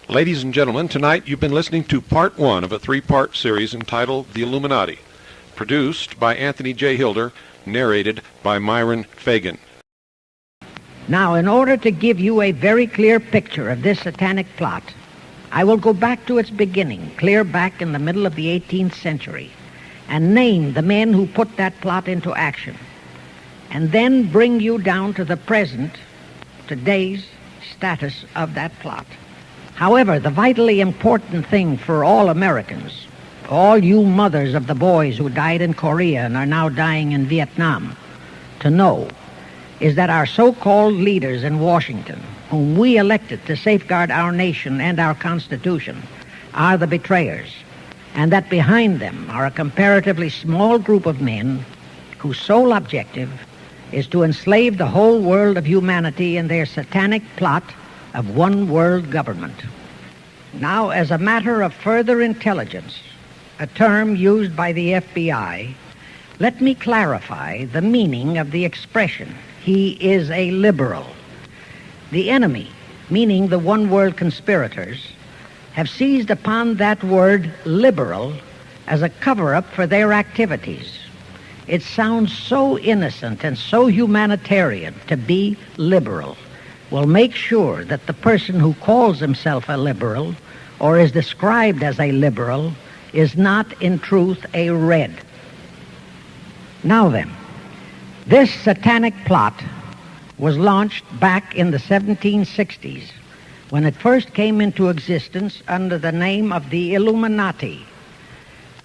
Ladies and gentlemen, tonight you've been listening to part one of a three-part series entitled The Illuminati, produced by Anthony J. Hilder, narrated by Myron Fagan. Now, in order to give you a very clear picture of this satanic plot, I will go back to its beginning, clear back in the middle of the 18th century, and name the men who put that plot into action, and then bring you down to the present, today's status of that plot. However, the vitally important thing for all Americans, all you mothers of the boys who died in Korea and are now dying in Vietnam, to know is that our so-called leaders in Washington, whom we elected to safeguard our nation and our Constitution, are the betrayers, and that behind them are a comparatively small group of men whose sole objective is to enslave the whole world of humanity in their satanic plot of one world government. Now, as a matter of further intelligence, a term used by the FBI, let me clarify the meaning of the expression, "he is a liberal." The enemy, meaning the one world conspirators, have seized upon that word liberal as a cover-up for their activities. It sounds so innocent and so humanitarian to be liberal. Will make sure that the person who calls himself a liberal or is described as a liberal is not in truth a red. Now then, this satanic plot was launched back in the 1760s when it first came into existence under the name of the Illuminati.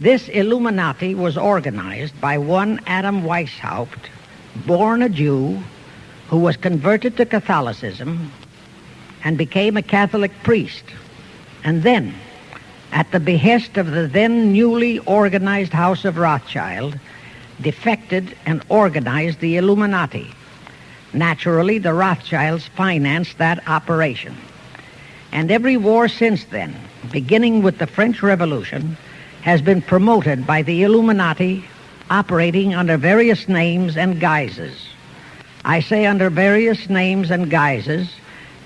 This Illuminati was organized by one Adam Weishaupt, born a Jew, who was converted to Catholicism and became a Catholic priest, and then, at the behest of the then newly organized House of Rothschild, defected and organized the Illuminati. Naturally, the Rothschilds financed that operation. And every war since then, beginning with the French Revolution, has been promoted by the Illuminati operating under various names and guises. I say under various names and guises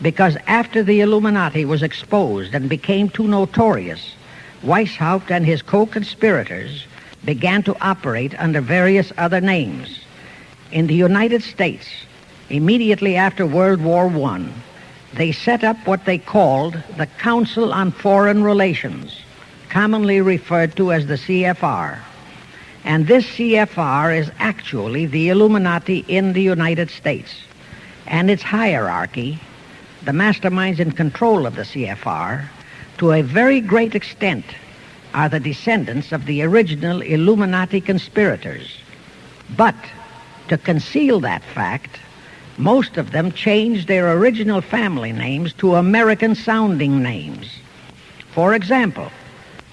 because after the Illuminati was exposed and became too notorious, Weishaupt and his co-conspirators began to operate under various other names. In the United States, immediately after World War I, they set up what they called the Council on Foreign Relations, commonly referred to as the CFR. And this CFR is actually the Illuminati in the United States. And its hierarchy, the masterminds in control of the CFR, to a very great extent are the descendants of the original Illuminati conspirators. But to conceal that fact, most of them changed their original family names to American-sounding names. For example,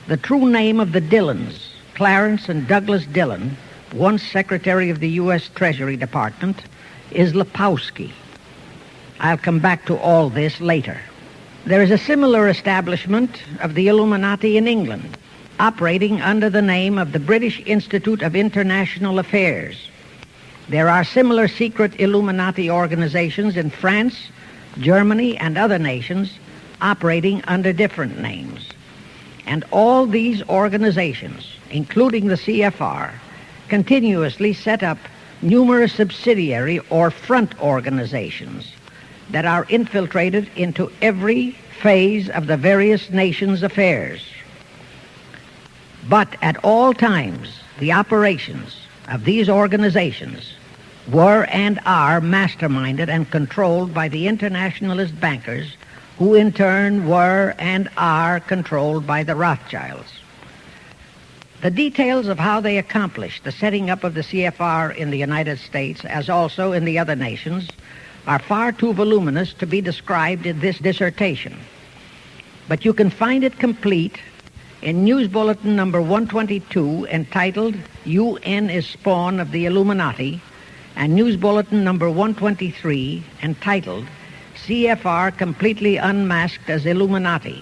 the true name of the Dillons, Clarence and Douglas Dillon, once Secretary of the U.S. Treasury Department, is Lepowski. I'll come back to all this later. There is a similar establishment of the Illuminati in England, operating under the name of the British Institute of International Affairs. There are similar secret Illuminati organizations in France, Germany, and other nations operating under different names. And all these organizations, including the CFR, continuously set up numerous subsidiary or front organizations that are infiltrated into every phase of the various nations' affairs. But at all times, the operations of these organizations were and are masterminded and controlled by the internationalist bankers, who in turn were and are controlled by the Rothschilds. The details of how they accomplished the setting up of the CFR in the United States, as also in the other nations, are far too voluminous to be described in this dissertation. But you can find it complete in News Bulletin number 122, entitled UN is Spawn of the Illuminati, and News Bulletin number 123, entitled CFR Completely Unmasked as Illuminati.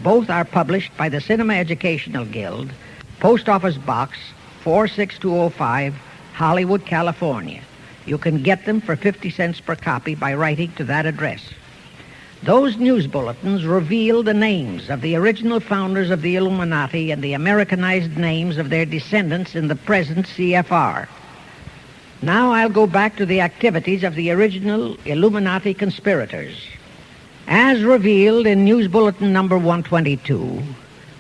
Both are published by the Cinema Educational Guild, Post Office Box 46205, Hollywood, California. You can get them for 50 cents per copy by writing to that address. Those news bulletins revealed the names of the original founders of the Illuminati and the Americanized names of their descendants in the present CFR. Now I'll go back to the activities of the original Illuminati conspirators. As revealed in News Bulletin number 122,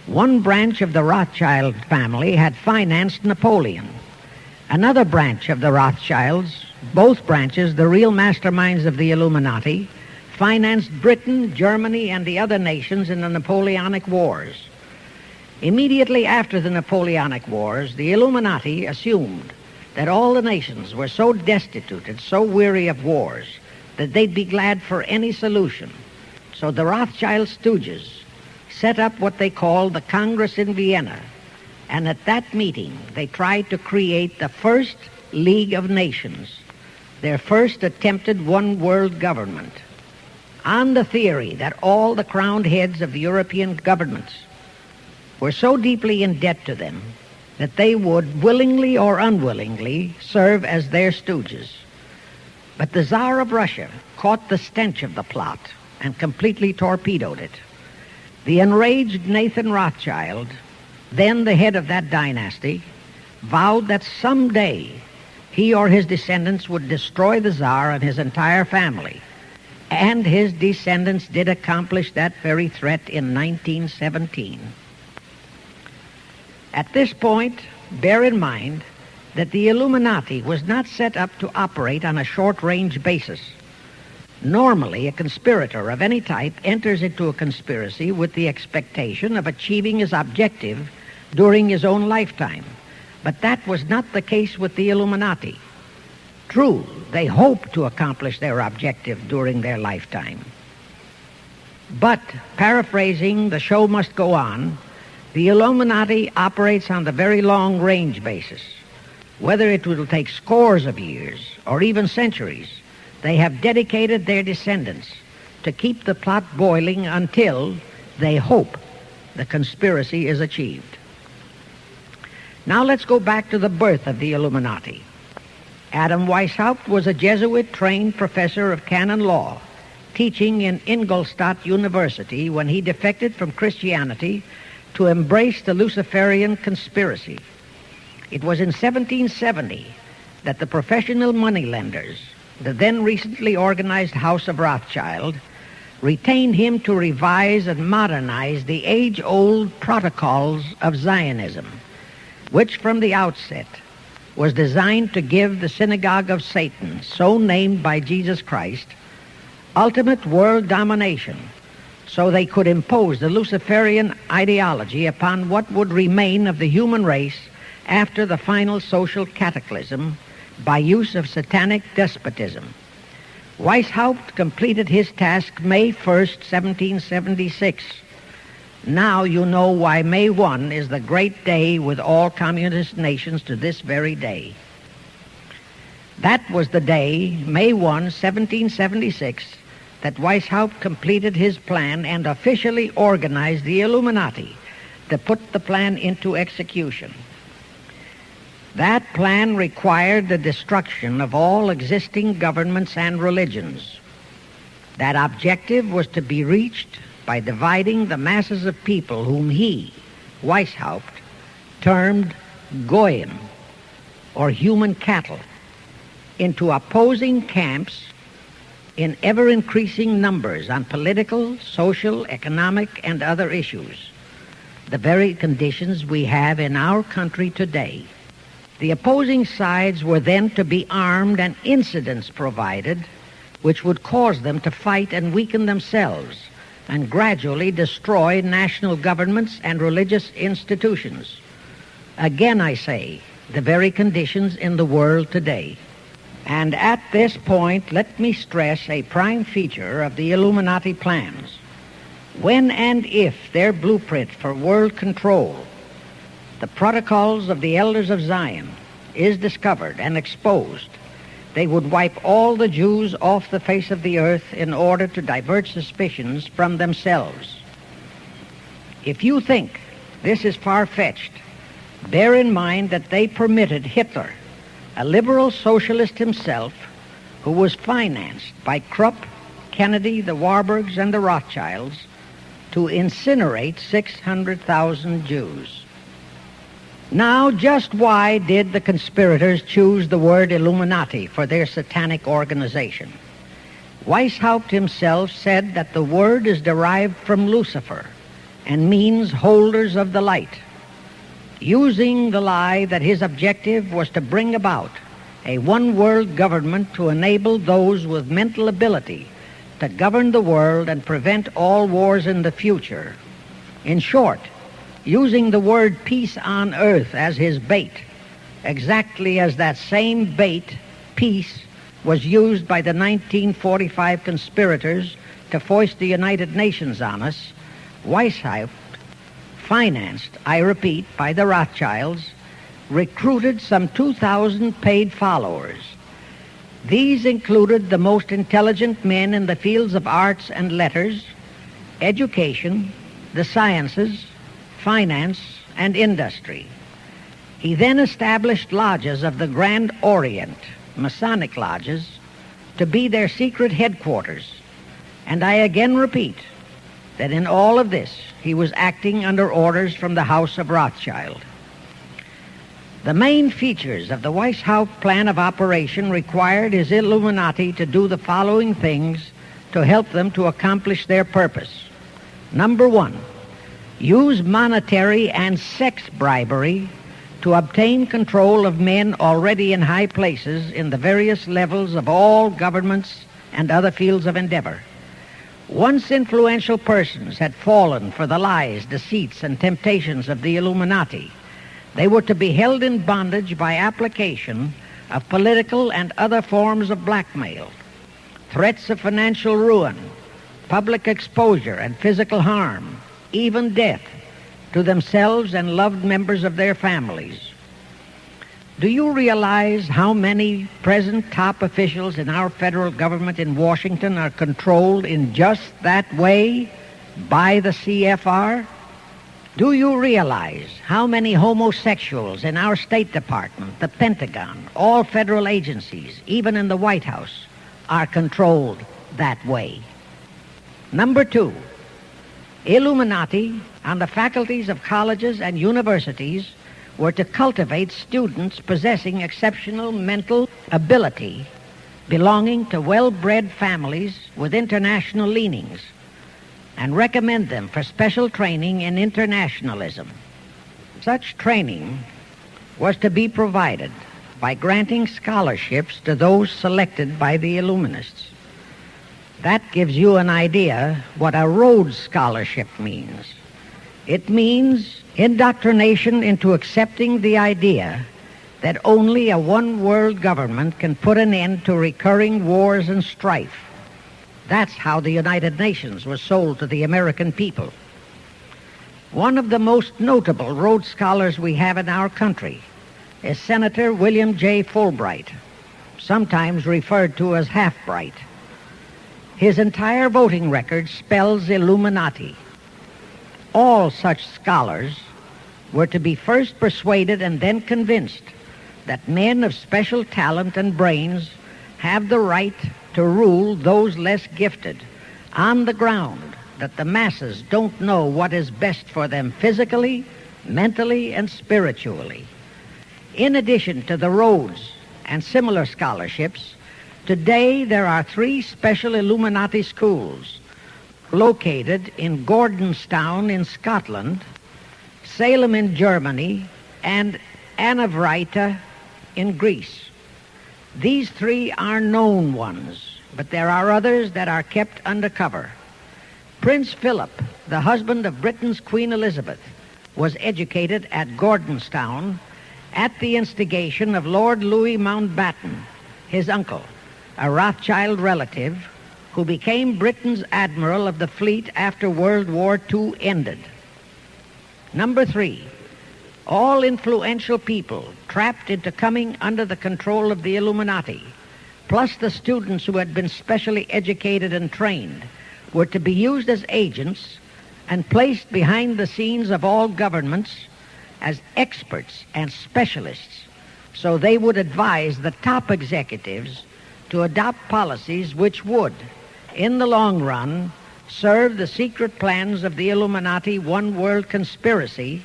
one branch of the Rothschild family had financed Napoleon. Another branch of the Rothschilds, both branches the real masterminds of the Illuminati, financed Britain, Germany, and the other nations in the Napoleonic Wars. Immediately after the Napoleonic Wars, the Illuminati assumed that all the nations were so destitute and so weary of wars that they'd be glad for any solution. So the Rothschild stooges set up what they called the Congress in Vienna, and at that meeting they tried to create the first League of Nations, their first attempted one-world government, on the theory that all the crowned heads of the European governments were so deeply in debt to them that they would, willingly or unwillingly, serve as their stooges. But the Tsar of Russia caught the stench of the plot and completely torpedoed it. The enraged Nathan Rothschild, then the head of that dynasty, vowed that someday he or his descendants would destroy the Tsar and his entire family. And his descendants did accomplish that very threat in 1917. At this point, bear in mind that the Illuminati was not set up to operate on a short-range basis. Normally, a conspirator of any type enters into a conspiracy with the expectation of achieving his objective during his own lifetime. But that was not the case with the Illuminati. True, they hoped to accomplish their objective during their lifetime. But, paraphrasing The Show Must Go On, the Illuminati operates on the very long-range basis. Whether it will take scores of years or even centuries, they have dedicated their descendants to keep the plot boiling until they hope the conspiracy is achieved. Now let's go back to the birth of the Illuminati. Adam Weishaupt was a Jesuit-trained professor of canon law, teaching in Ingolstadt University when he defected from Christianity to embrace the Luciferian conspiracy. It was in 1770 that the professional moneylenders, the then recently organized House of Rothschild, retained him to revise and modernize the age-old protocols of Zionism, which from the outset was designed to give the Synagogue of Satan, so named by Jesus Christ, ultimate world domination, so they could impose the Luciferian ideology upon what would remain of the human race after the final social cataclysm by use of satanic despotism. Weishaupt completed his task May 1st, 1776. Now you know why May 1 is the great day with all communist nations to this very day. That was the day, May 1, 1776, that Weishaupt completed his plan and officially organized the Illuminati to put the plan into execution. That plan required the destruction of all existing governments and religions. That objective was to be reached by dividing the masses of people whom he, Weishaupt, termed Goyim, or human cattle, into opposing camps in ever-increasing numbers on political, social, economic, and other issues, the very conditions we have in our country today. The opposing sides were then to be armed and incidents provided which would cause them to fight and weaken themselves and gradually destroy national governments and religious institutions. Again, I say, the very conditions in the world today. And at this point, let me stress a prime feature of the Illuminati plans. When and if their blueprint for world control, the protocols of the elders of Zion, is discovered and exposed, they would wipe all the Jews off the face of the earth in order to divert suspicions from themselves. If you think this is far-fetched, bear in mind that they permitted Hitler, a liberal socialist himself, who was financed by Krupp, Kennedy, the Warburgs, and the Rothschilds to incinerate 600,000 Jews. Now, just why did the conspirators choose the word Illuminati for their satanic organization? Weishaupt himself said that the word is derived from Lucifer and means holders of the light, using the lie that his objective was to bring about a one-world government to enable those with mental ability to govern the world and prevent all wars in the future. In short, using the word peace on earth as his bait, exactly as that same bait, peace, was used by the 1945 conspirators to foist the United Nations on us. Weishaupt, financed, I repeat, by the Rothschilds, recruited some 2,000 paid followers. These included the most intelligent men in the fields of arts and letters, education, the sciences, finance, and industry. He then established lodges of the Grand Orient, Masonic lodges, to be their secret headquarters. And I again repeat that in all of this, he was acting under orders from the House of Rothschild. The main features of the Weishaupt plan of operation required his Illuminati to do the following things to help them to accomplish their purpose. Number one, use monetary and sex bribery to obtain control of men already in high places in the various levels of all governments and other fields of endeavor. Once influential persons had fallen for the lies, deceits, and temptations of the Illuminati, they were to be held in bondage by application of political and other forms of blackmail, threats of financial ruin, public exposure and physical harm, even death, to themselves and loved members of their families. Do you realize how many present top officials in our federal government in Washington are controlled in just that way by the CFR? Do you realize how many homosexuals in our State Department, the Pentagon, all federal agencies, even in the White House, are controlled that way? Number two, Illuminati on the faculties of colleges and universities were to cultivate students possessing exceptional mental ability, belonging to well-bred families with international leanings, and recommend them for special training in internationalism. Such training was to be provided by granting scholarships to those selected by the Illuminists. That gives you an idea what a Rhodes Scholarship means. It means indoctrination into accepting the idea that only a one-world government can put an end to recurring wars and strife. That's how the United Nations was sold to the American people. One of the most notable Rhodes Scholars we have in our country is Senator William J. Fulbright, sometimes referred to as Half-Bright. His entire voting record spells Illuminati. All such scholars were to be first persuaded and then convinced that men of special talent and brains have the right to rule those less gifted on the ground that the masses don't know what is best for them physically, mentally, and spiritually. In addition to the Rhodes and similar scholarships, today there are 3 special Illuminati schools located in Gordonstown in Scotland, Salem in Germany, and Anavrita in Greece. These 3 are known ones, but there are others that are kept undercover. Prince Philip, the husband of Britain's Queen Elizabeth, was educated at Gordonstown at the instigation of Lord Louis Mountbatten, his uncle, a Rothschild relative, who became Britain's admiral of the fleet after World War II ended. Number 3, all influential people trapped into coming under the control of the Illuminati, plus the students who had been specially educated and trained, were to be used as agents and placed behind the scenes of all governments as experts and specialists, so they would advise the top executives to adopt policies which would, in the long run, serve the secret plans of the Illuminati one-world conspiracy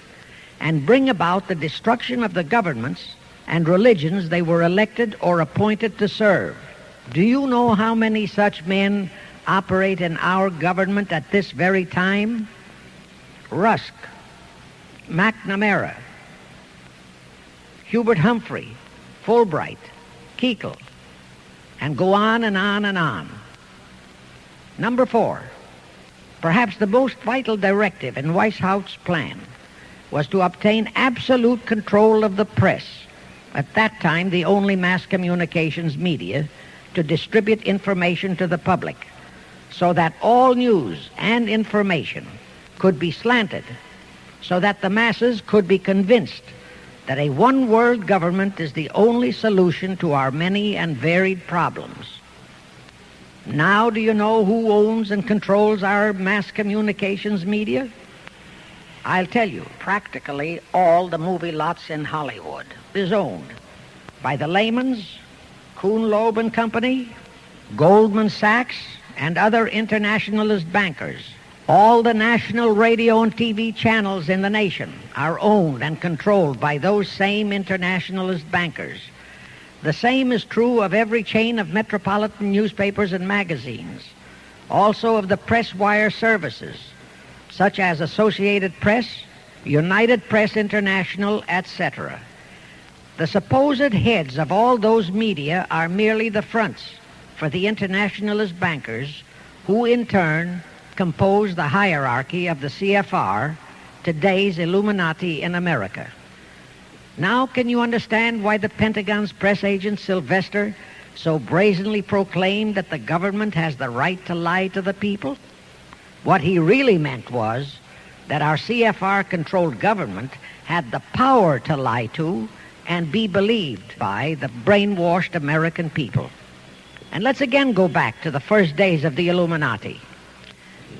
and bring about the destruction of the governments and religions they were elected or appointed to serve. Do you know how many such men operate in our government at this very time? Rusk, McNamara, Hubert Humphrey, Fulbright, Kuchel, and go on and on and on. Number 4, perhaps the most vital directive in Weishaupt's plan was to obtain absolute control of the press, at that time the only mass communications media, to distribute information to the public, so that all news and information could be slanted, so that the masses could be convinced that a one-world government is the only solution to our many and varied problems. Now do you know who owns and controls our mass communications media? I'll tell you, practically all the movie lots in Hollywood is owned by the Lehmans, Kuhn, Loeb and Company, Goldman Sachs, and other internationalist bankers. All the national radio and TV channels in the nation are owned and controlled by those same internationalist bankers. The same is true of every chain of metropolitan newspapers and magazines, also of the press wire services, such as Associated Press, United Press International, etc. The supposed heads of all those media are merely the fronts for the internationalist bankers, who in turn compose the hierarchy of the CFR, today's Illuminati in America. Now can you understand why the Pentagon's press agent Sylvester so brazenly proclaimed that the government has the right to lie to the people? What he really meant was that our CFR-controlled government had the power to lie to and be believed by the brainwashed American people. And let's again go back to the first days of the Illuminati.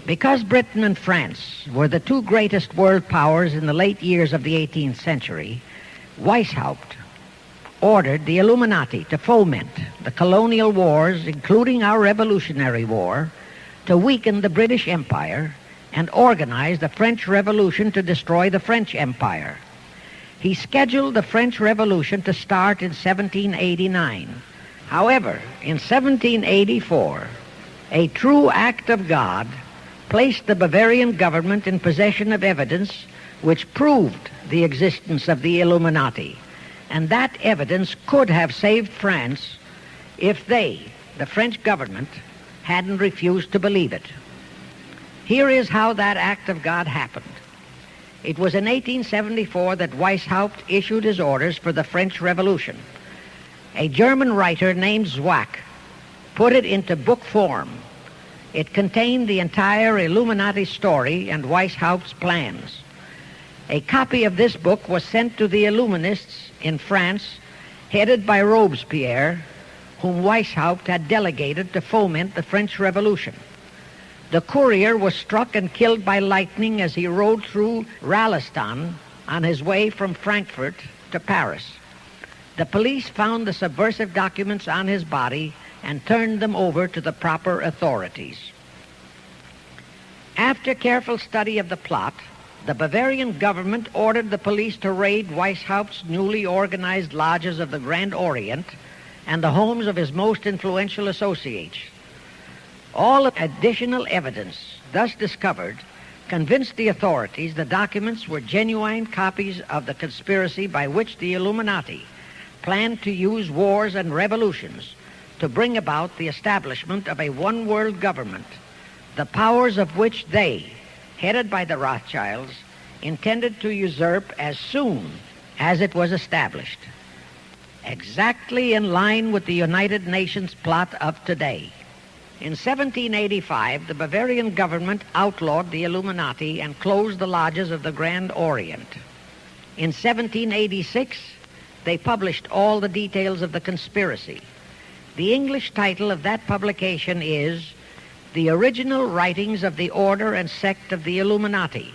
Because Britain and France were the two greatest world powers in the late years of the 18th century, Weishaupt ordered the Illuminati to foment the colonial wars, including our Revolutionary War, to weaken the British Empire and organize the French Revolution to destroy the French Empire. He scheduled the French Revolution to start in 1789. However, in 1784, a true act of God placed the Bavarian government in possession of evidence which proved the existence of the Illuminati, and that evidence could have saved France if they, the French government, hadn't refused to believe it. Here is how that act of God happened. It was in 1874 that Weishaupt issued his orders for the French Revolution. A German writer named Zwack put it into book form. It contained the entire Illuminati story and Weishaupt's plans. A copy of this book was sent to the Illuminists in France, headed by Robespierre, whom Weishaupt had delegated to foment the French Revolution. The courier was struck and killed by lightning as he rode through Ralston on his way from Frankfurt to Paris. The police found the subversive documents on his body and turned them over to the proper authorities. After careful study of the plot, the Bavarian government ordered the police to raid Weishaupt's newly organized lodges of the Grand Orient and the homes of his most influential associates. All additional evidence thus discovered convinced the authorities the documents were genuine copies of the conspiracy by which the Illuminati planned to use wars and revolutions to bring about the establishment of a one-world government, the powers of which they, headed by the Rothschilds, intended to usurp as soon as it was established, exactly in line with the United Nations plot of today. In 1785, the Bavarian government outlawed the Illuminati and closed the lodges of the Grand Orient. In 1786, they published all the details of the conspiracy. The English title of that publication is The Original Writings of the Order and Sect of the Illuminati.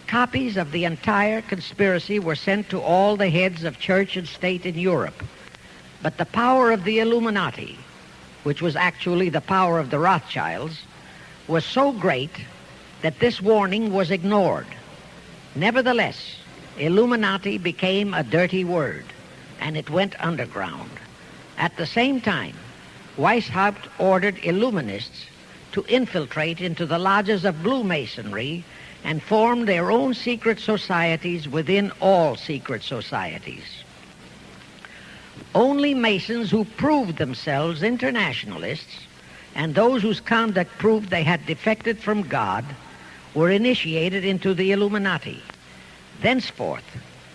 Copies of the entire conspiracy were sent to all the heads of church and state in Europe. But the power of the Illuminati which was actually the power of the Rothschilds, was so great that this warning was ignored. Nevertheless, Illuminati became a dirty word, and it went underground. At the same time, Weishaupt ordered Illuminists to infiltrate into the lodges of Blue Masonry and form their own secret societies within all secret societies. Only Masons who proved themselves internationalists and those whose conduct proved they had defected from God were initiated into the Illuminati. Thenceforth,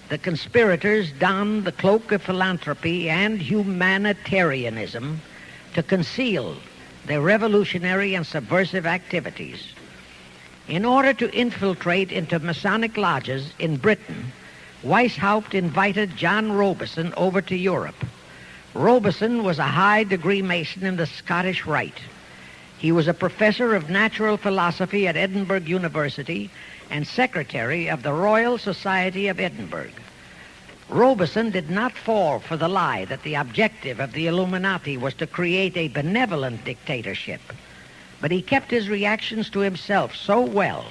the conspirators donned the cloak of philanthropy and humanitarianism to conceal their revolutionary and subversive activities. In order to infiltrate into Masonic lodges in Britain, Weishaupt invited John Robison over to Europe. Robison was a high-degree Mason in the Scottish Rite. He was a professor of natural philosophy at Edinburgh University and secretary of the Royal Society of Edinburgh. Robison did not fall for the lie that the objective of the Illuminati was to create a benevolent dictatorship, but he kept his reactions to himself so well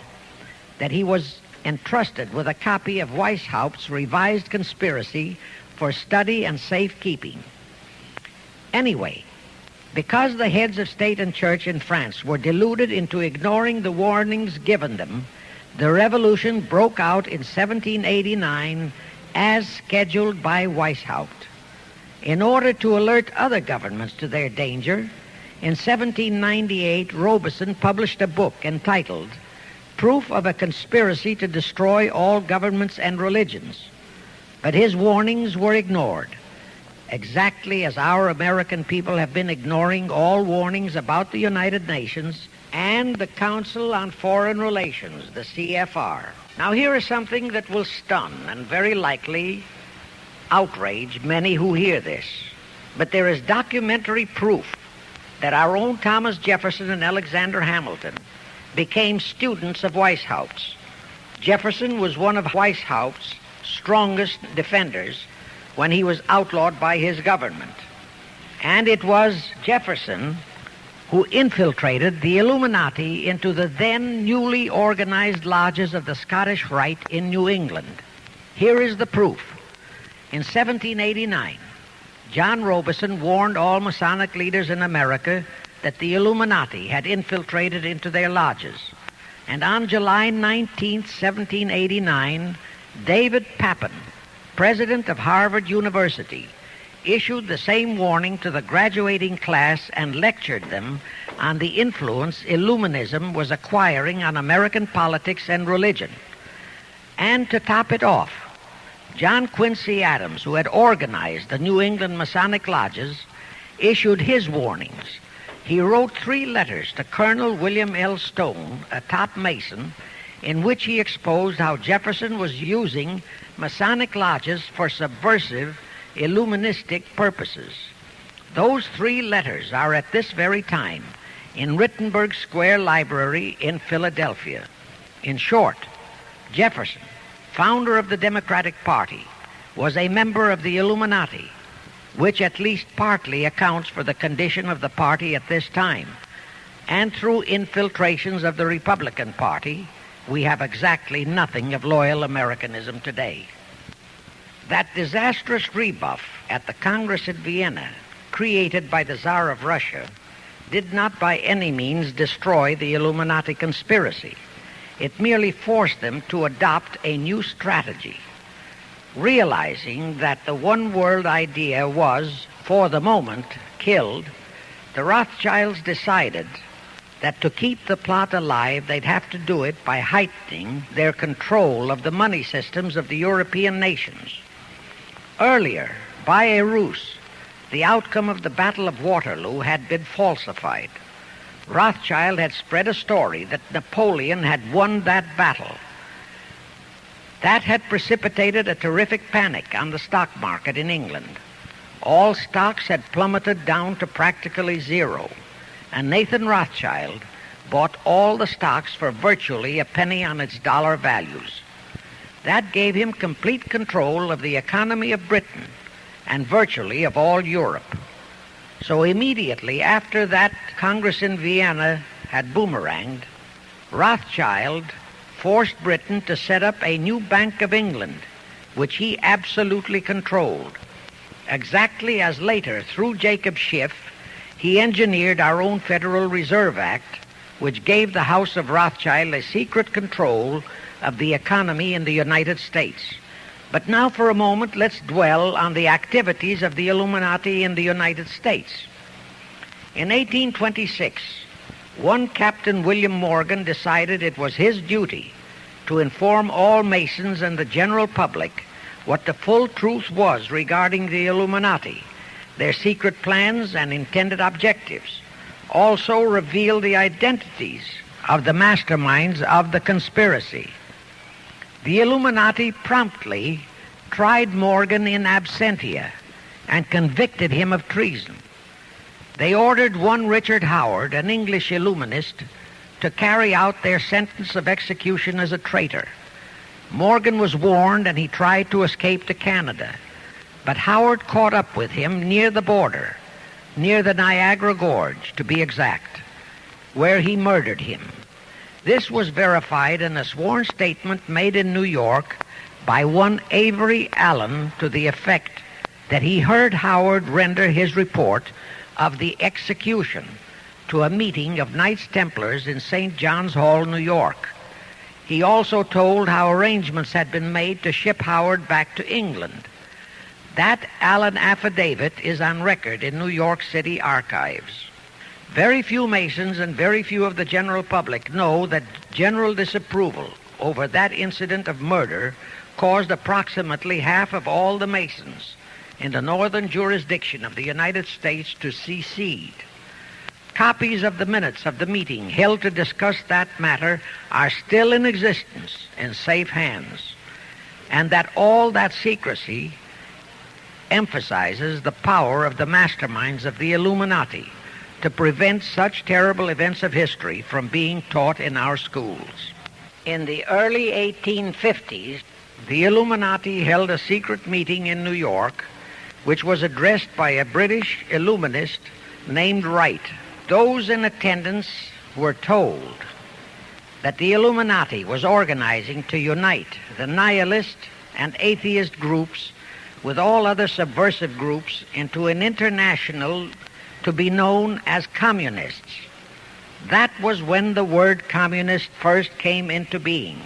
that he was entrusted with a copy of Weishaupt's revised conspiracy for study and safekeeping. Anyway, because the heads of state and church in France were deluded into ignoring the warnings given them, the revolution broke out in 1789 as scheduled by Weishaupt. In order to alert other governments to their danger, in 1798 Robison published a book entitled Proof of a Conspiracy to Destroy All Governments and Religions. But his warnings were ignored, exactly as our American people have been ignoring all warnings about the United Nations and the Council on Foreign Relations, the CFR. Now here is something that will stun and very likely outrage many who hear this. But there is documentary proof that our own Thomas Jefferson and Alexander Hamilton became students of Weishaupt's. Jefferson was one of Weishaupt's strongest defenders when he was outlawed by his government. And it was Jefferson who infiltrated the Illuminati into the then newly organized lodges of the Scottish Rite in New England. Here is the proof. In 1789, John Robison warned all Masonic leaders in America that the Illuminati had infiltrated into their lodges. And on July 19, 1789, David Papin, president of Harvard University, issued the same warning to the graduating class and lectured them on the influence Illuminism was acquiring on American politics and religion. And to top it off, John Quincy Adams, who had organized the New England Masonic lodges, issued his warnings. He wrote 3 letters to Colonel William L. Stone, a top Mason, in which he exposed how Jefferson was using Masonic lodges for subversive, Illuministic purposes. Those 3 letters are at this very time in Rittenberg Square Library in Philadelphia. In short, Jefferson, founder of the Democratic Party, was a member of the Illuminati, which at least partly accounts for the condition of the party at this time. And through infiltrations of the Republican Party, we have exactly nothing of loyal Americanism today. That disastrous rebuff at the Congress at Vienna, created by the Tsar of Russia, did not by any means destroy the Illuminati conspiracy. It merely forced them to adopt a new strategy. Realizing that the one-world idea was, for the moment, killed, the Rothschilds decided that to keep the plot alive, they'd have to do it by heightening their control of the money systems of the European nations. Earlier, by a ruse, the outcome of the Battle of Waterloo had been falsified. Rothschild had spread a story that Napoleon had won that battle. That had precipitated a terrific panic on the stock market in England. All stocks had plummeted down to practically zero, and Nathan Rothschild bought all the stocks for virtually a penny on its dollar values. That gave him complete control of the economy of Britain and virtually of all Europe. So immediately after that Congress in Vienna had boomeranged, Rothschild forced Britain to set up a new Bank of England, which he absolutely controlled. Exactly as later, through Jacob Schiff, he engineered our own Federal Reserve Act, which gave the House of Rothschild a secret control of the economy in the United States. But now for a moment, let's dwell on the activities of the Illuminati in the United States. In 1826, one Captain William Morgan decided it was his duty to inform all Masons and the general public what the full truth was regarding the Illuminati, their secret plans and intended objectives. Also reveal the identities of the masterminds of the conspiracy. The Illuminati promptly tried Morgan in absentia and convicted him of treason. They ordered one Richard Howard, an English Illuminist, to carry out their sentence of execution as a traitor. Morgan was warned and he tried to escape to Canada, but Howard caught up with him near the border, near the Niagara Gorge, to be exact, where he murdered him. This was verified in a sworn statement made in New York by one Avery Allen to the effect that he heard Howard render his report of the execution to a meeting of Knights Templars in St. John's Hall, New York. He also told how arrangements had been made to ship Howard back to England. That Allen affidavit is on record in New York City archives. Very few Masons and very few of the general public know that general disapproval over that incident of murder caused approximately half of all the Masons in the northern jurisdiction of the United States to secede. Copies of the minutes of the meeting held to discuss that matter are still in existence in safe hands, and that all that secrecy emphasizes the power of the masterminds of the Illuminati to prevent such terrible events of history from being taught in our schools. In the early 1850s, the Illuminati held a secret meeting in New York, which was addressed by a British Illuminist named Wright. Those in attendance were told that the Illuminati was organizing to unite the nihilist and atheist groups with all other subversive groups into an international to be known as communists. That was when the word communist first came into being,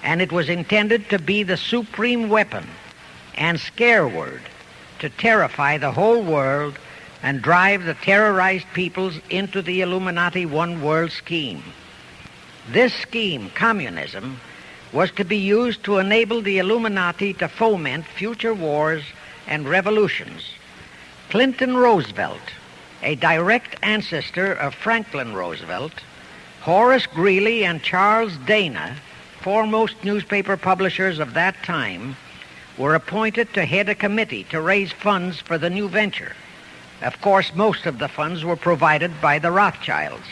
and it was intended to be the supreme weapon and scare word to terrify the whole world and drive the terrorized peoples into the Illuminati one world scheme. This scheme, communism, was to be used to enable the Illuminati to foment future wars and revolutions. Clinton Roosevelt, a direct ancestor of Franklin Roosevelt, Horace Greeley and Charles Dana, foremost newspaper publishers of that time, were appointed to head a committee to raise funds for the new venture. Of course, most of the funds were provided by the Rothschilds.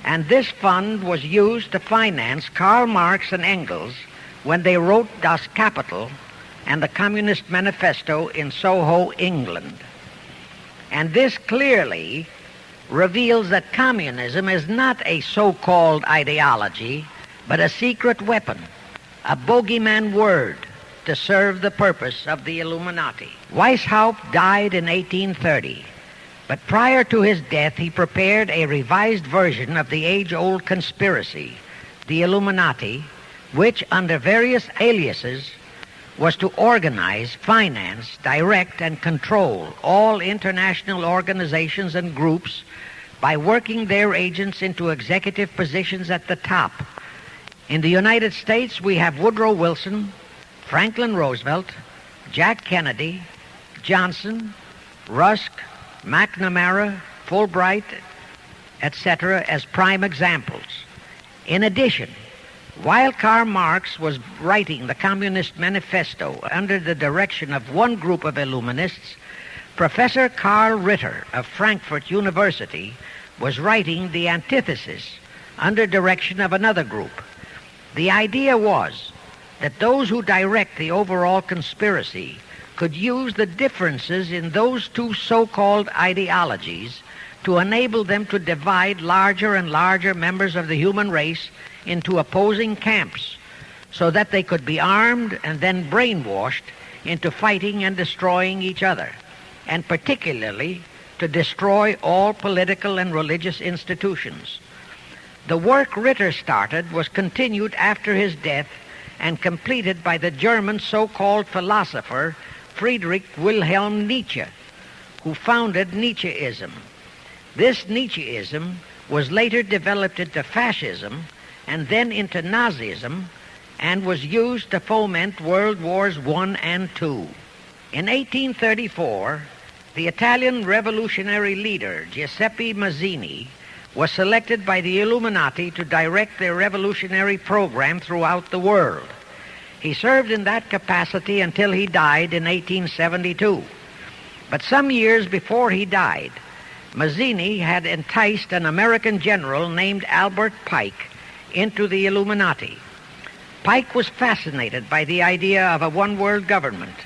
And this fund was used to finance Karl Marx and Engels when they wrote Das Kapital and the Communist Manifesto in Soho, England. And this clearly reveals that communism is not a so-called ideology, but a secret weapon, a bogeyman word to serve the purpose of the Illuminati. Weishaupt died in 1830, but prior to his death he prepared a revised version of the age-old conspiracy, the Illuminati, which under various aliases was to organize, finance, direct, and control all international organizations and groups by working their agents into executive positions at the top. In the United States, we have Woodrow Wilson, Franklin Roosevelt, Jack Kennedy, Johnson, Rusk, McNamara, Fulbright, etc. as prime examples. In addition, while Karl Marx was writing the Communist Manifesto under the direction of one group of Illuminists, Professor Karl Ritter of Frankfurt University was writing the Antithesis under direction of another group. The idea was that those who direct the overall conspiracy could use the differences in those two so-called ideologies to enable them to divide larger and larger members of the human race into opposing camps so that they could be armed and then brainwashed into fighting and destroying each other, and particularly to destroy all political and religious institutions. The work Ritter started was continued after his death and completed by the German so-called philosopher Friedrich Wilhelm Nietzsche, who founded Nietzscheism. This Nietzscheism was later developed into fascism and then into Nazism, and was used to foment World Wars I and II. In 1834, the Italian revolutionary leader Giuseppe Mazzini was selected by the Illuminati to direct their revolutionary program throughout the world. He served in that capacity until he died in 1872. But some years before he died, Mazzini had enticed an American general named Albert Pike into the Illuminati. Pike was fascinated by the idea of a one-world government,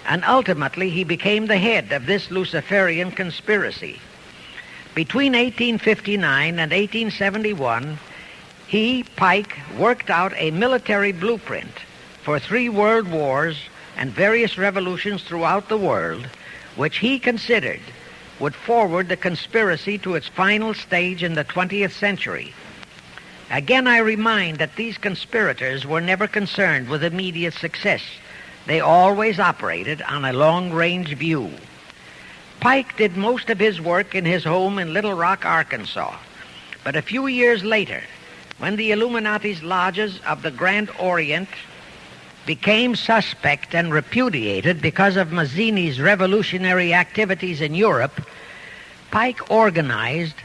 and ultimately he became the head of this Luciferian conspiracy. Between 1859 and 1871, Pike, worked out a military blueprint for 3 world wars and various revolutions throughout the world, which he considered would forward the conspiracy to its final stage in the 20th century. Again, I remind that these conspirators were never concerned with immediate success. They always operated on a long-range view. Pike did most of his work in his home in Little Rock, Arkansas. But a few years later, when the Illuminati's lodges of the Grand Orient became suspect and repudiated because of Mazzini's revolutionary activities in Europe, Pike organized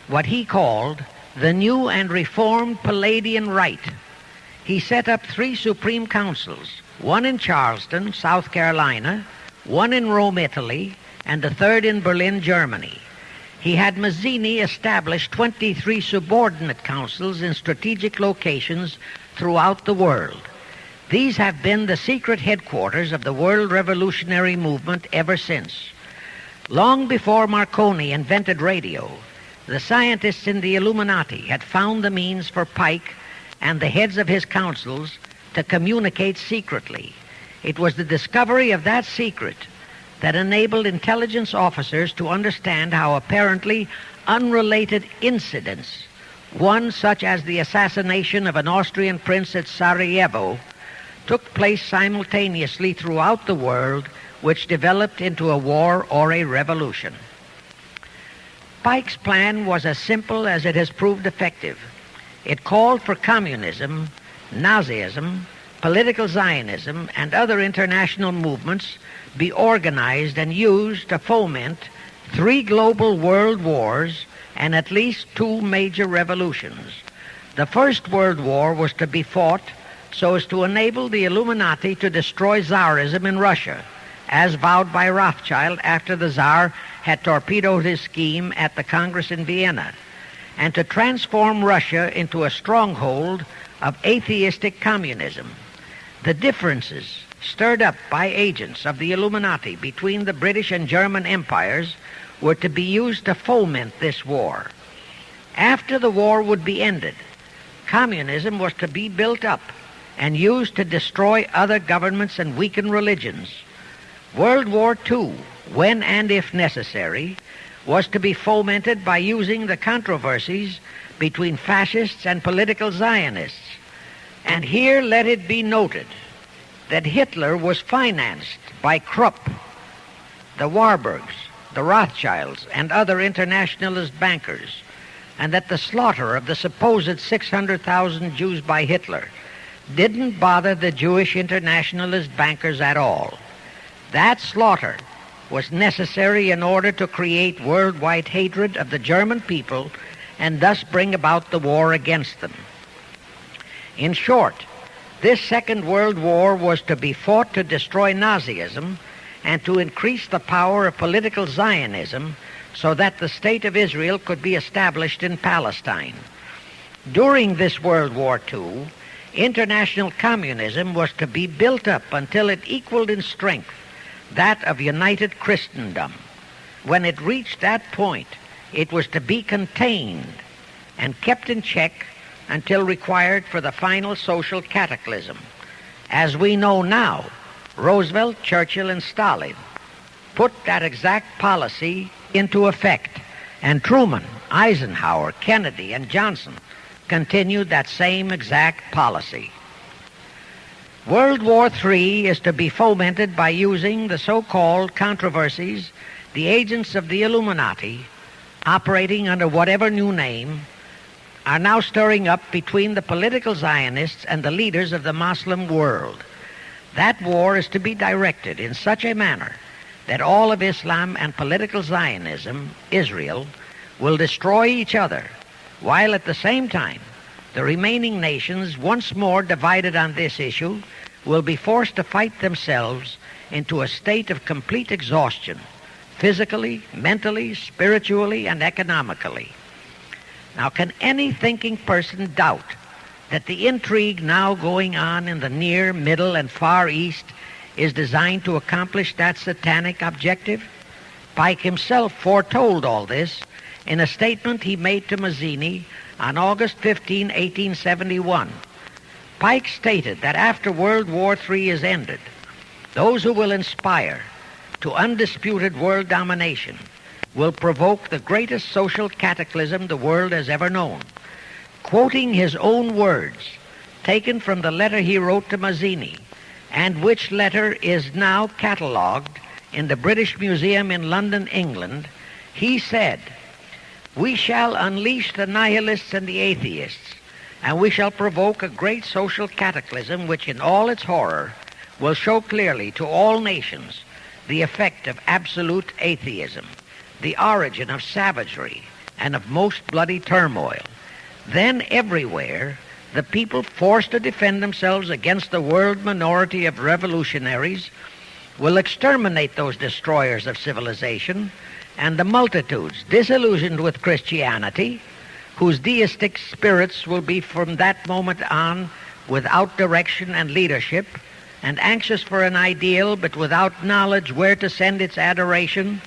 what he called the New and Reformed Palladian Rite. He set up 3 supreme councils, one in Charleston, South Carolina, one in Rome, Italy, and the 3rd in Berlin, Germany. He had Mazzini establish 23 subordinate councils in strategic locations throughout the world. These have been the secret headquarters of the world revolutionary movement ever since. Long before Marconi invented radio, the scientists in the Illuminati had found the means for Pike and the heads of his councils to communicate secretly. It was the discovery of that secret that enabled intelligence officers to understand how apparently unrelated incidents, one such as the assassination of an Austrian prince at Sarajevo, took place simultaneously throughout the world, which developed into a war or a revolution. Pike's plan was as simple as it has proved effective. It called for communism, Nazism, political Zionism, and other international movements be organized and used to foment 3 global world wars and at least 2 major revolutions. The First World War was to be fought so as to enable the Illuminati to destroy Tsarism in Russia, as vowed by Rothschild after the Tsar had torpedoed his scheme at the Congress in Vienna, and to transform Russia into a stronghold of atheistic communism. The differences stirred up by agents of the Illuminati between the British and German empires were to be used to foment this war. After the war would be ended, communism was to be built up and used to destroy other governments and weaken religions. World War II, when and if necessary, was to be fomented by using the controversies between fascists and political Zionists. And here let it be noted that Hitler was financed by Krupp, the Warburgs, the Rothschilds, and other internationalist bankers, and that the slaughter of the supposed 600,000 Jews by Hitler didn't bother the Jewish internationalist bankers at all. That slaughter was necessary in order to create worldwide hatred of the German people and thus bring about the war against them. In short, this Second World War was to be fought to destroy Nazism and to increase the power of political Zionism so that the State of Israel could be established in Palestine. During this World War II, international communism was to be built up until it equaled in strength that of united Christendom. When it reached that point, it was to be contained and kept in check until required for the final social cataclysm. As we know now, Roosevelt, Churchill, and Stalin put that exact policy into effect, and Truman, Eisenhower, Kennedy, and Johnson continued that same exact policy. World War III is to be fomented by using the so-called controversies the agents of the Illuminati, operating under whatever new name, are now stirring up between the political Zionists and the leaders of the Muslim world. That war is to be directed in such a manner that all of Islam and political Zionism, Israel, will destroy each other, while at the same time the remaining nations, once more divided on this issue, will be forced to fight themselves into a state of complete exhaustion, physically, mentally, spiritually, and economically. Now, can any thinking person doubt that the intrigue now going on in the Near, Middle, and Far East is designed to accomplish that satanic objective? Pike himself foretold all this in a statement he made to Mazzini on August 15, 1871. Pike stated that after World War III is ended, those who will inspire to undisputed world domination will provoke the greatest social cataclysm the world has ever known. Quoting his own words, taken from the letter he wrote to Mazzini, and which letter is now catalogued in the British Museum in London, England, he said, "We shall unleash the nihilists and the atheists, and we shall provoke a great social cataclysm which in all its horror will show clearly to all nations the effect of absolute atheism, the origin of savagery and of most bloody turmoil. Then everywhere the people forced to defend themselves against the world minority of revolutionaries will exterminate those destroyers of civilization, and the multitudes disillusioned with Christianity, whose deistic spirits will be from that moment on without direction and leadership, and anxious for an ideal but without knowledge where to send its adoration,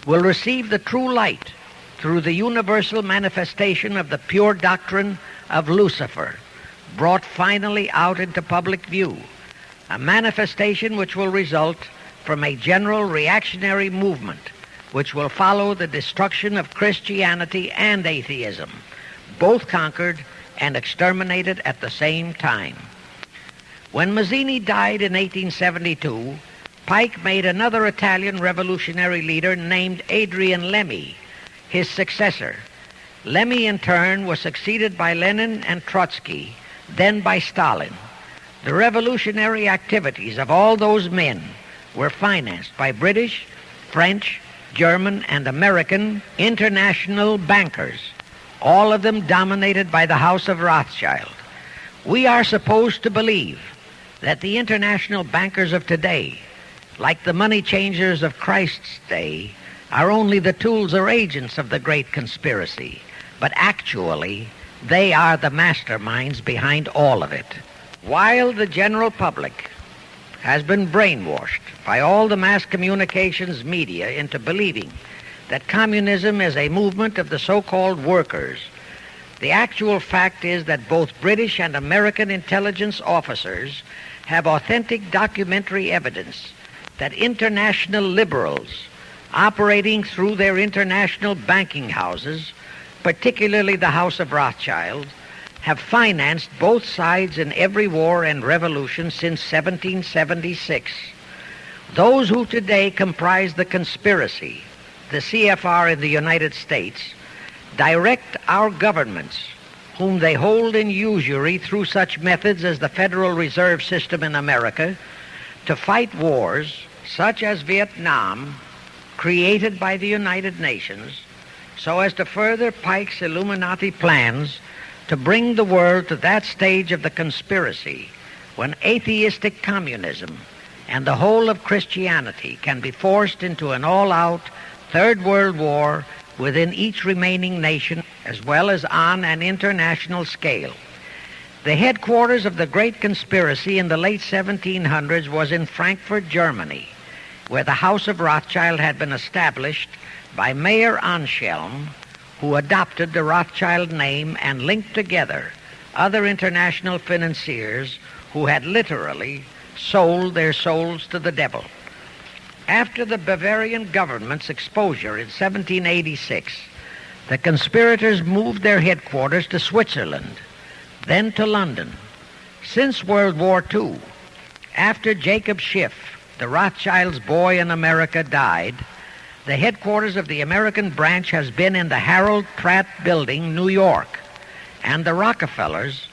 will receive the true light through the universal manifestation of the pure doctrine of Lucifer, brought finally out into public view, a manifestation which will result from a general reactionary movement which will follow the destruction of Christianity and atheism, both conquered and exterminated at the same time." When Mazzini died in 1872, Pike made another Italian revolutionary leader named Adrian Lemmy his successor. Lemmy, in turn, was succeeded by Lenin and Trotsky, then by Stalin. The revolutionary activities of all those men were financed by British, French, German, and American international bankers, all of them dominated by the House of Rothschild. We are supposed to believe that the international bankers of today, like the money changers of Christ's day, are only the tools or agents of the great conspiracy, but actually they are the masterminds behind all of it. While the general public has been brainwashed by all the mass communications media into believing that communism is a movement of the so-called workers, the actual fact is that both British and American intelligence officers have authentic documentary evidence that international liberals operating through their international banking houses, particularly the House of Rothschild, have financed both sides in every war and revolution since 1776. Those who today comprise the conspiracy, the CFR in the United States, direct our governments, whom they hold in usury through such methods as the Federal Reserve System in America, to fight wars such as Vietnam, created by the United Nations, so as to further Pike's Illuminati plans to bring the world to that stage of the conspiracy when atheistic communism and the whole of Christianity can be forced into an all-out Third World War within each remaining nation, as well as on an international scale. The headquarters of the great conspiracy in the late 1700s was in Frankfurt, Germany, where the House of Rothschild had been established by Mayer Anschelm, who adopted the Rothschild name and linked together other international financiers who had literally sold their souls to the devil. After the Bavarian government's exposure in 1786, the conspirators moved their headquarters to Switzerland, then to London. Since World War II, after Jacob Schiff, the Rothschilds' boy in America, died, the headquarters of the American branch has been in the Harold Pratt Building, New York, and the Rockefellers,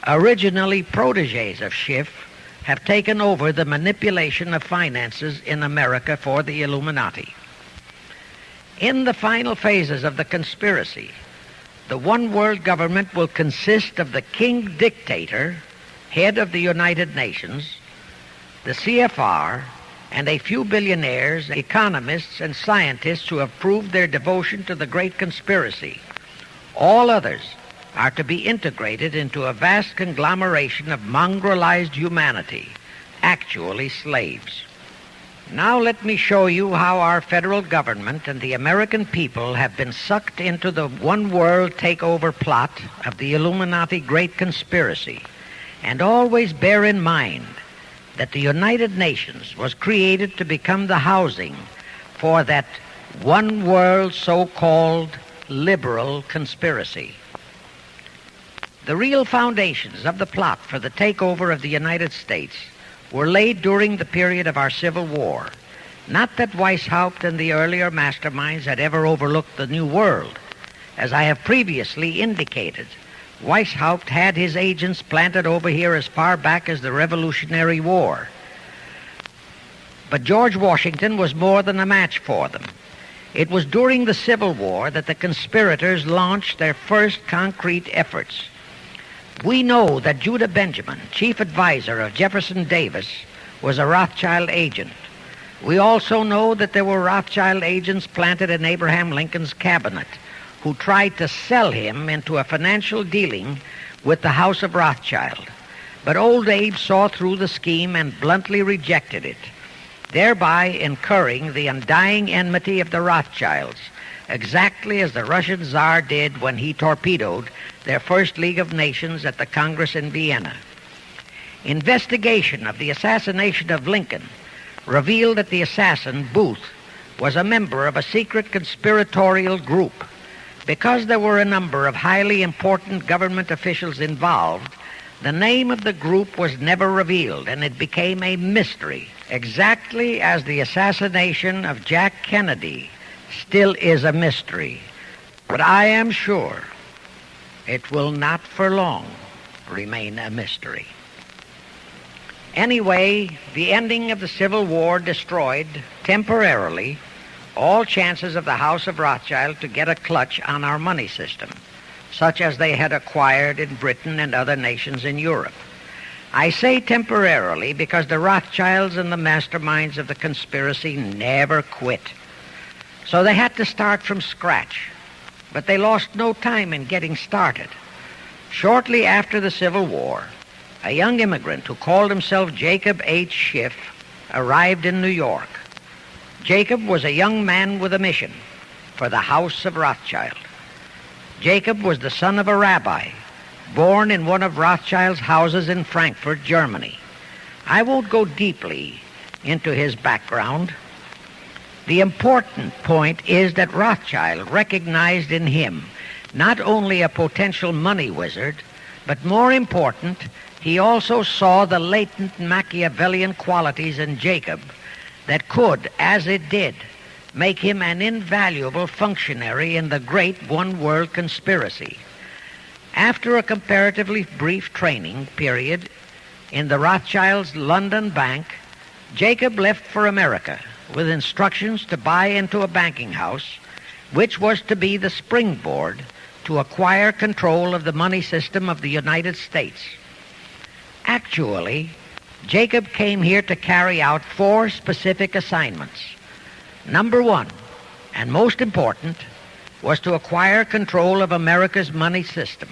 originally protégés of Schiff, have taken over the manipulation of finances in America for the Illuminati. In the final phases of the conspiracy, the one world government will consist of the king dictator, head of the United Nations, the CFR, and a few billionaires, economists, and scientists who have proved their devotion to the great conspiracy. All others are to be integrated into a vast conglomeration of mongrelized humanity, actually slaves. Now let me show you how our federal government and the American people have been sucked into the one world takeover plot of the Illuminati Great Conspiracy. And always bear in mind that the United Nations was created to become the housing for that one world so-called liberal conspiracy. The real foundations of the plot for the takeover of the United States were laid during the period of our Civil War. Not that Weishaupt and the earlier masterminds had ever overlooked the New World. As I have previously indicated, Weishaupt had his agents planted over here as far back as the Revolutionary War. But George Washington was more than a match for them. It was during the Civil War that the conspirators launched their first concrete efforts. We know that Judah Benjamin, chief advisor of Jefferson Davis, was a Rothschild agent. We also know that there were Rothschild agents planted in Abraham Lincoln's cabinet who tried to sell him into a financial dealing with the House of Rothschild. But old Abe saw through the scheme and bluntly rejected it, thereby incurring the undying enmity of the Rothschilds, exactly as the Russian Tsar did when he torpedoed their first League of Nations at the Congress in Vienna. Investigation of the assassination of Lincoln revealed that the assassin, Booth, was a member of a secret conspiratorial group. Because there were a number of highly important government officials involved, the name of the group was never revealed, and it became a mystery, exactly as the assassination of Jack Kennedy still is a mystery. But I am sure it will not for long remain a mystery. Anyway, the ending of the Civil War destroyed, temporarily, all chances of the House of Rothschild to get a clutch on our money system, such as they had acquired in Britain and other nations in Europe. I say temporarily because the Rothschilds and the masterminds of the conspiracy never quit. So they had to start from scratch, but they lost no time in getting started. Shortly after the Civil War, a young immigrant who called himself Jacob H. Schiff arrived in New York. Jacob was a young man with a mission for the House of Rothschild. Jacob was the son of a rabbi, born in one of Rothschild's houses in Frankfurt, Germany. I won't go deeply into his background. The important point is that Rothschild recognized in him not only a potential money wizard, but more important, he also saw the latent Machiavellian qualities in Jacob that could, as it did, make him an invaluable functionary in the great one-world conspiracy. After a comparatively brief training period in the Rothschilds' London bank, Jacob left for America with instructions to buy into a banking house, which was to be the springboard to acquire control of the money system of the United States. Actually, Jacob came here to carry out 4 specific assignments. Number 1, and most important, was to acquire control of America's money system.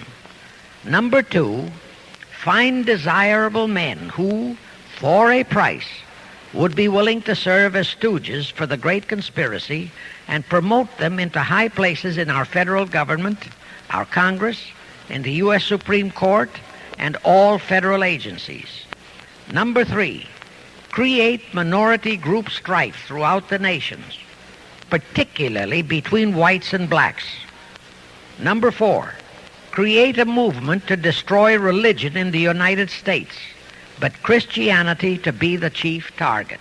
Number 2, find desirable men who, for a price, would be willing to serve as stooges for the great conspiracy and promote them into high places in our federal government, our Congress, in the U.S. Supreme Court, and all federal agencies. Number 3, create minority group strife throughout the nations, particularly between whites and blacks. Number 4, create a movement to destroy religion in the United States, but Christianity to be the chief target.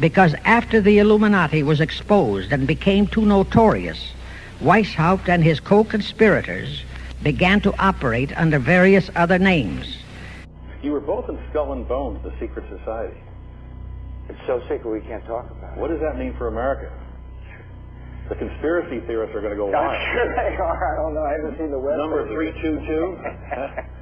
Because after the Illuminati was exposed and became too notorious, Weishaupt and his co-conspirators began to operate under various other names. You were both in Skull and Bones, the secret society. It's so secret we can't talk about it. What does that mean for America? The conspiracy theorists are going to go wild. I'm sure they are. I don't know. I haven't seen the website. Number 322.